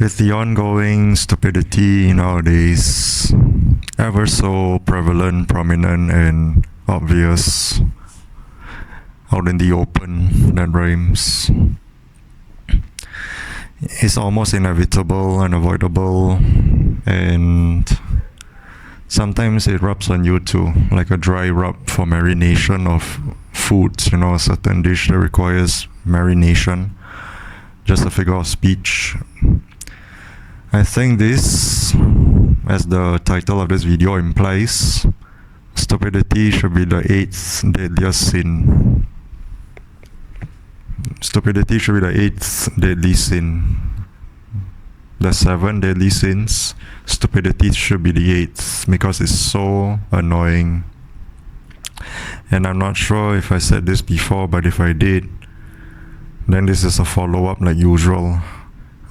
With the ongoing stupidity nowadays, ever so prevalent, prominent, and obvious, out in the open, that rhymes, it's almost inevitable, unavoidable, and sometimes it rubs on you too, like a dry rub for marination of foods, a certain dish that requires marination, just a figure of speech. I think this, as the title of this video implies, stupidity should be the 8th deadliest sin. Stupidity should be the 8th deadly sin. The 7 deadly sins, stupidity should be the 8th because it's so annoying. And I'm not sure if I said this before, but if I did, then this is a follow-up like usual.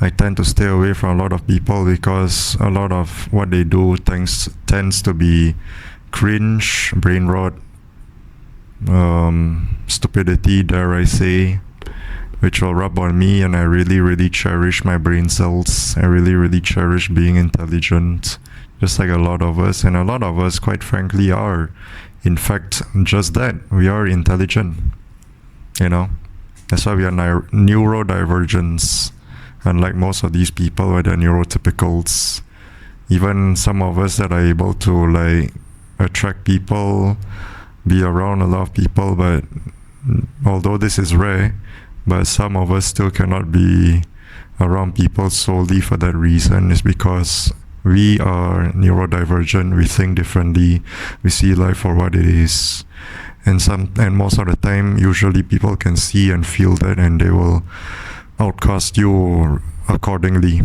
I tend to stay away from a lot of people because a lot of what they do tends to be cringe, brain rot, stupidity, dare I say, which will rub on me, and I really cherish my brain cells. I really cherish being intelligent, just like a lot of us, and a lot of us, quite frankly, are. In fact, just that, we are intelligent, That's why we are neurodivergents. Unlike most of these people who are the neurotypicals, even some of us that are able to attract people, be around a lot of people, but although this is rare, but some of us still cannot be around people solely for that reason. It's because we are neurodivergent, we think differently, we see life for what it is. And most of the time, usually people can see and feel that, and they will outcast you accordingly.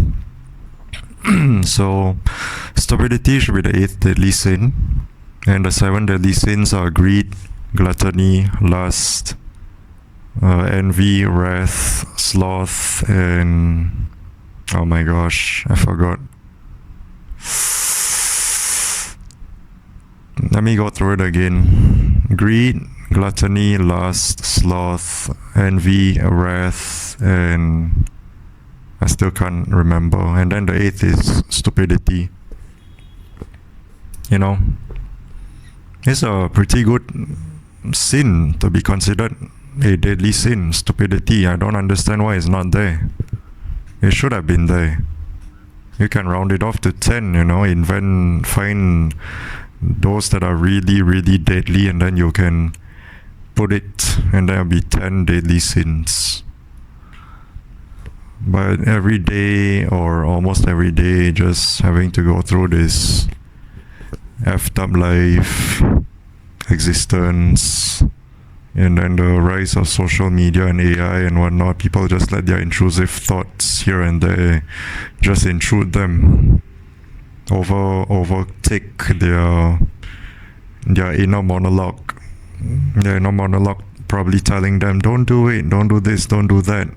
So, stupidity should be the 8th deadly sin, and the 7 deadly sins are greed, gluttony, lust, envy, wrath, sloth, and oh my gosh, I forgot. Let me go through it again. Greed, gluttony, lust, sloth, envy, wrath, and I still can't remember. And then the 8th is stupidity. It's a pretty good sin to be considered a deadly sin, stupidity. I don't understand why it's not there. It should have been there. You can round it off to 10, find those that are really deadly, and then you can put it, and there'll be 10 deadly sins. But every day, or almost every day, just having to go through this effed up life, existence, and then the rise of social media and AI and whatnot, people just let their intrusive thoughts here and there just intrude them, overtake their inner monologue. Their inner monologue probably telling them, don't do it, don't do this, don't do that,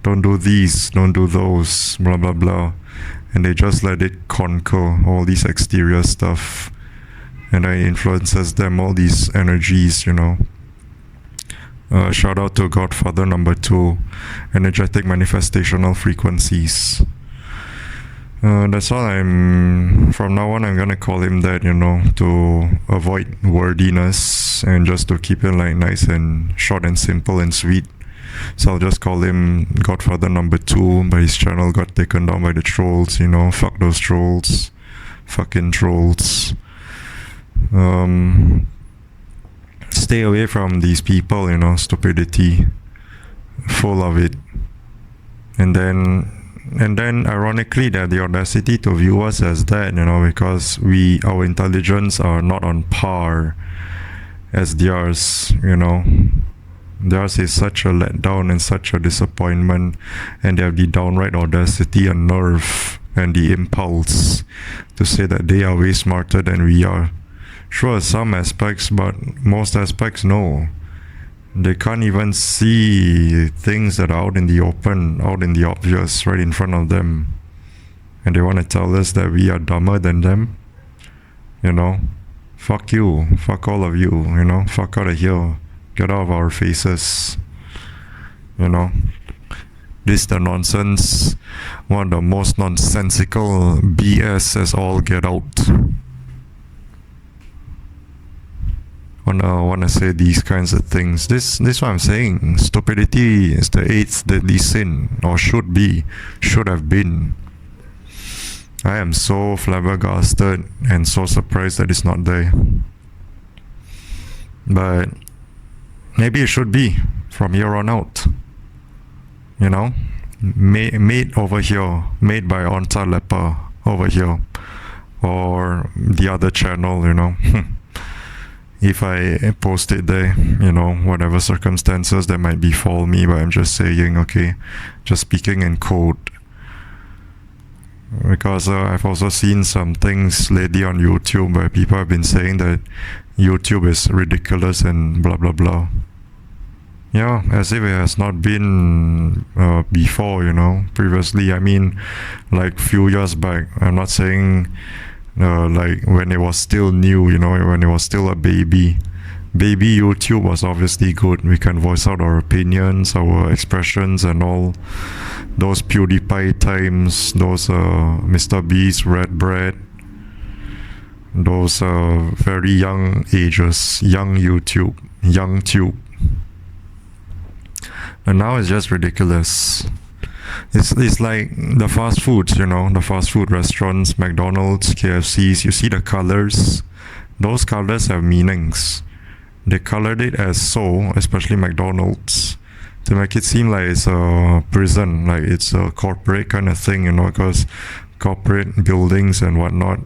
don't do these, don't do those, blah blah blah. And they just let it conquer all these exterior stuff, and it influences them, all these energies, Shout out to Godfather number 2, energetic manifestational frequencies. That's all from now on I'm gonna call him that, to avoid wordiness and just to keep it nice and short and simple and sweet. So I'll just call him Godfather number 2, but his channel got taken down by the trolls, fuck those trolls. Fucking trolls. Stay away from these people, stupidity, full of it. And then ironically, they have the audacity to view us as that, because our intelligence are not on par as theirs, Theirs is such a letdown and such a disappointment, and they have the downright audacity and nerve and the impulse to say that they are way smarter than we are. Sure, some aspects, but most aspects, no. They can't even see things that are out in the open, out in the obvious, right in front of them. And they want to tell us that we are dumber than them. Fuck you, fuck all of you, fuck out of here. Get out of our faces, This the nonsense, one of the most nonsensical BS as all get out. Wanna say these kinds of things. This what I'm saying. Stupidity is the eighth deadly sin, or should have been. I am so flabbergasted and so surprised that it's not there. But maybe it should be from here on out. You know, made over here, made by Onta Leper over here, or the other channel. You know. If I post it there, you know, whatever circumstances that might befall me, but I'm just saying, okay, just speaking in code. Because I've also seen some things lately on YouTube where people have been saying that YouTube is ridiculous and blah blah blah. Yeah, as if it has not been before, you know, previously. I mean, like few years back. I'm not saying like when it was still new, you know, when it was still a baby. Baby YouTube was obviously good. We can voice out our opinions, our expressions, and all those PewDiePie times, those Mr. Beast, Red Bread, those very young ages, young YouTube, young tube. And now it's just ridiculous. It's like the fast foods, you know, the fast food restaurants, McDonald's, KFCs. You see the colors. Those colors have meanings. They colored it as so, especially McDonald's, to make it seem like it's a prison, like it's a corporate kind of thing, you know, because corporate buildings and whatnot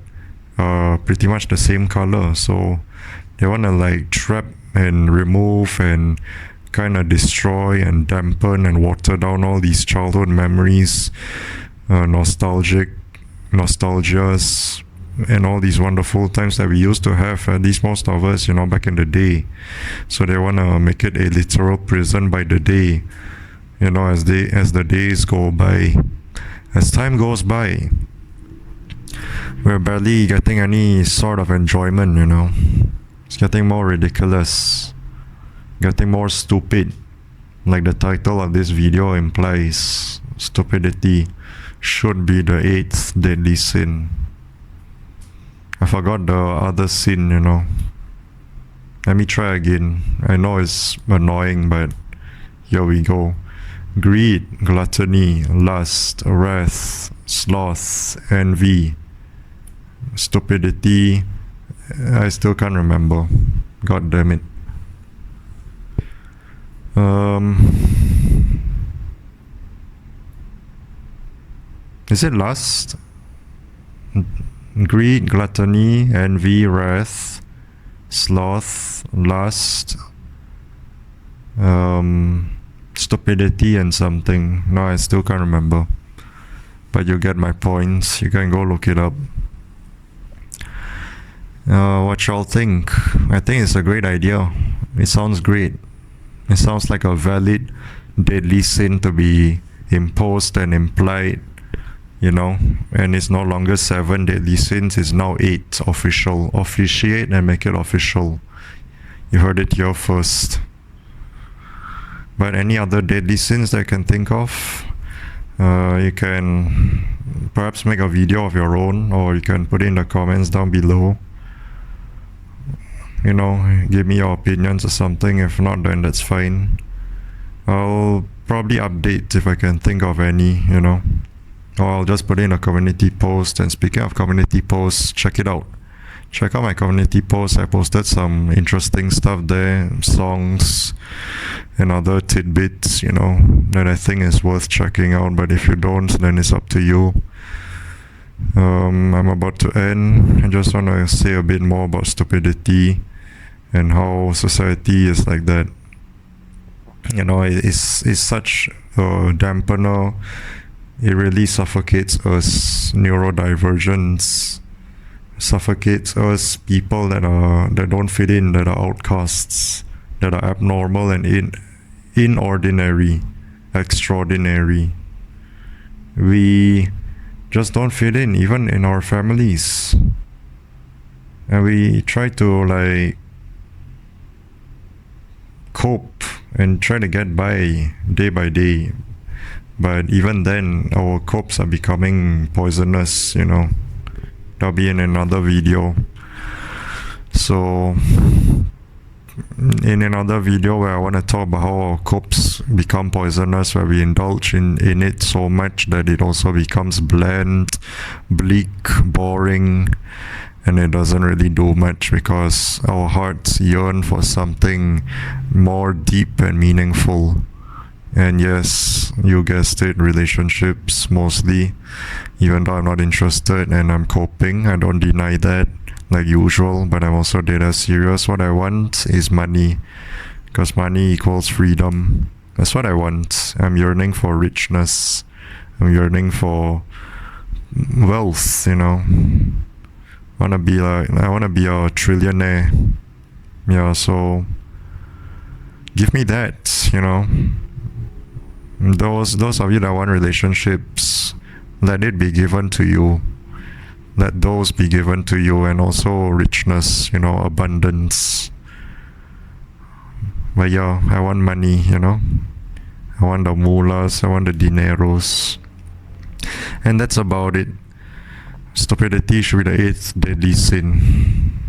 are pretty much the same color. So they want to like trap and remove and kind of destroy and dampen and water down all these childhood memories, nostalgias, and all these wonderful times that we used to have, at least most of us, you know, back in the day. So they want to make it a literal prison by the day, you know, as the days go by. As time goes by, we're barely getting any sort of enjoyment, you know. It's getting more ridiculous, getting more stupid, like the title of this video implies. Stupidity should be the eighth deadly sin. I forgot the other sin, you know. Let me try again. I know it's annoying, but here we go. Greed, gluttony, lust, wrath, sloth, envy, stupidity. I still can't remember. God damn it. Is it lust? Greed, gluttony, envy, wrath, sloth, lust, stupidity, and something. No, I still can't remember. But you get my points. You can go look it up. What y'all think? I think it's a great idea. It sounds great. It sounds like a valid, deadly sin to be imposed and implied, you know, and it's no longer 7 deadly sins, it's now 8 official. Officiate and make it official. You heard it here first. But any other deadly sins that I can think of, you can perhaps make a video of your own, or you can put it in the comments down below. You know, give me your opinions or something. If not, then that's fine. I'll probably update if I can think of any, you know. Or I'll just put in a community post. And speaking of community posts, check it out. Check out my community post. I posted some interesting stuff there, songs and other tidbits, you know, that I think is worth checking out. But if you don't, then it's up to you. I'm about to end. I just want to say a bit more about stupidity and how society is like that. You know, it's such a dampener. It really suffocates us neurodivergents, suffocates us people that don't fit in, that are outcasts, that are abnormal and inordinary, extraordinary. We just don't fit in, even in our families. And we try to like cope and try to get by day by day. But even then, our copes are becoming poisonous, you know. That'll be in another video. So, in another video where I want to talk about how our copes become poisonous, where we indulge in it so much that it also becomes bland, bleak, boring, and it doesn't really do much because our hearts yearn for something more deep and meaningful. And yes, you guessed it, relationships mostly. Even though I'm not interested and I'm coping, I don't deny that, like usual, but I'm also dead as serious. What I want is money, because money equals freedom. That's what I want. I'm yearning for richness. I'm yearning for wealth, you know. I want to be a trillionaire. Yeah, so give me that, you know. Those of you that want relationships, let it be given to you. Let those be given to you, and also richness, you know, abundance. But yeah, I want money, you know. I want the mulas, I want the dineros. And that's about it. Stupidity should be the 8th deadly sin.